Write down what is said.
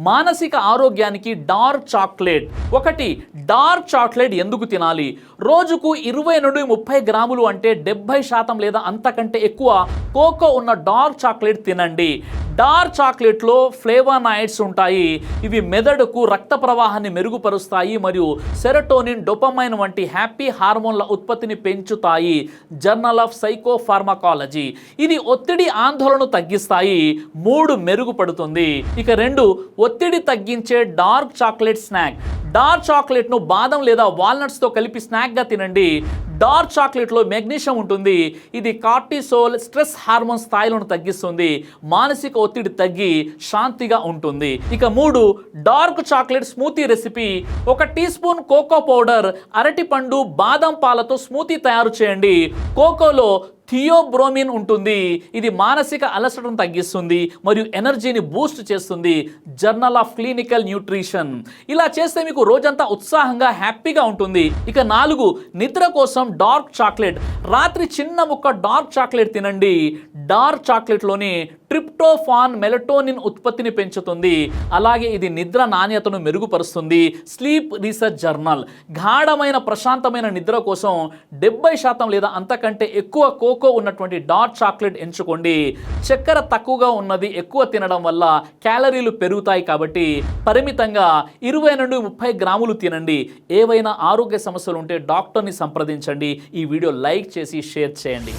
మానసిక ఆరోగ్యానికి dark chocolate. ఒకటి, డార్క్ చాక్లెట్ ఎందుకు తినాలి? రోజుకు 20 నుండి 30 గ్రాములు అంటే 70% లేదా అంతకంటే ఎక్కువ కోకో ఉన్న డార్క్ చాక్లెట్ తినండి. డార్క్ చాక్లెట్లో ఫ్లేవనాయిడ్స్ ఉంటాయి. ఇవి మెదడుకు రక్త ప్రవాహాన్ని మెరుగుపరుస్తాయి మరియు సెరోటోనిన్, డోపమైన్ వంటి హ్యాపీ హార్మోన్ల ఉత్పత్తిని పెంచుతాయి. Journal of psychopharmacology. ఇది ఒత్తిడి, ఆందోళనను తగ్గిస్తాయి. మూడు, మెరుగుపడుతుంది. ఇక 2, ఒత్తిడి తగ్గించే డార్క్ చాక్లెట్ స్నాక్. డార్క్ చాక్లెట్ను బాదం లేదా వాల్నట్స్తో కలిపి స్నాక్గా తినండి. డార్క్ చాక్లెట్లో మెగ్నీషియం ఉంటుంది. ఇది కార్టిసోల్, స్ట్రెస్ హార్మోన్ స్థాయిలను తగ్గిస్తుంది. మానసిక ఒత్తిడి తగ్గి శాంతిగా ఉంటుంది. ఇక 3, dark chocolate smoothie recipe. 1 teaspoon cocoa powder, అరటిపండు, బాదం పాలతో స్మూతీ తయారు చేయండి. కోకోలో థియోబ్రోమిన్ ఉంటుంది. ఇది మానసిక అలసటను తగ్గిస్తుంది మరియు ఎనర్జీని బూస్ట్ చేస్తుంది. Journal of clinical nutrition. ఇలా చేస్తే మీకు రోజంతా ఉత్సాహంగా, హ్యాపీగా ఉంటుంది. ఇక 4, నిద్ర కోసం డార్క్ చాక్లెట్. రాత్రి చిన్న ముక్క డార్క్ చాక్లెట్ తినండి. డార్క్ చాక్లెట్లోని ట్రిప్టోఫాన్ మెలటోనిన్ ఉత్పత్తిని పెంచుతుంది. అలాగే ఇది నిద్ర నాణ్యతను మెరుగుపరుస్తుంది. Sleep research journal. గాఢమైన, ప్రశాంతమైన నిద్ర కోసం 70% లేదా అంతకంటే ఎక్కువ కోకో ఉన్నటువంటి డార్క్ చాక్లెట్ ఎంచుకోండి. చక్కెర తక్కువగా ఉన్నది ఎక్కువ తినడం వల్ల క్యాలరీలు పెరుగుతాయి కాబట్టి పరిమితంగా 20 నుండి 30 గ్రాములు తినండి. ఏవైనా ఆరోగ్య సమస్యలు ఉంటే డాక్టర్ని సంప్రదించండి. ఈ వీడియో లైక్ చేసి షేర్ చేయండి.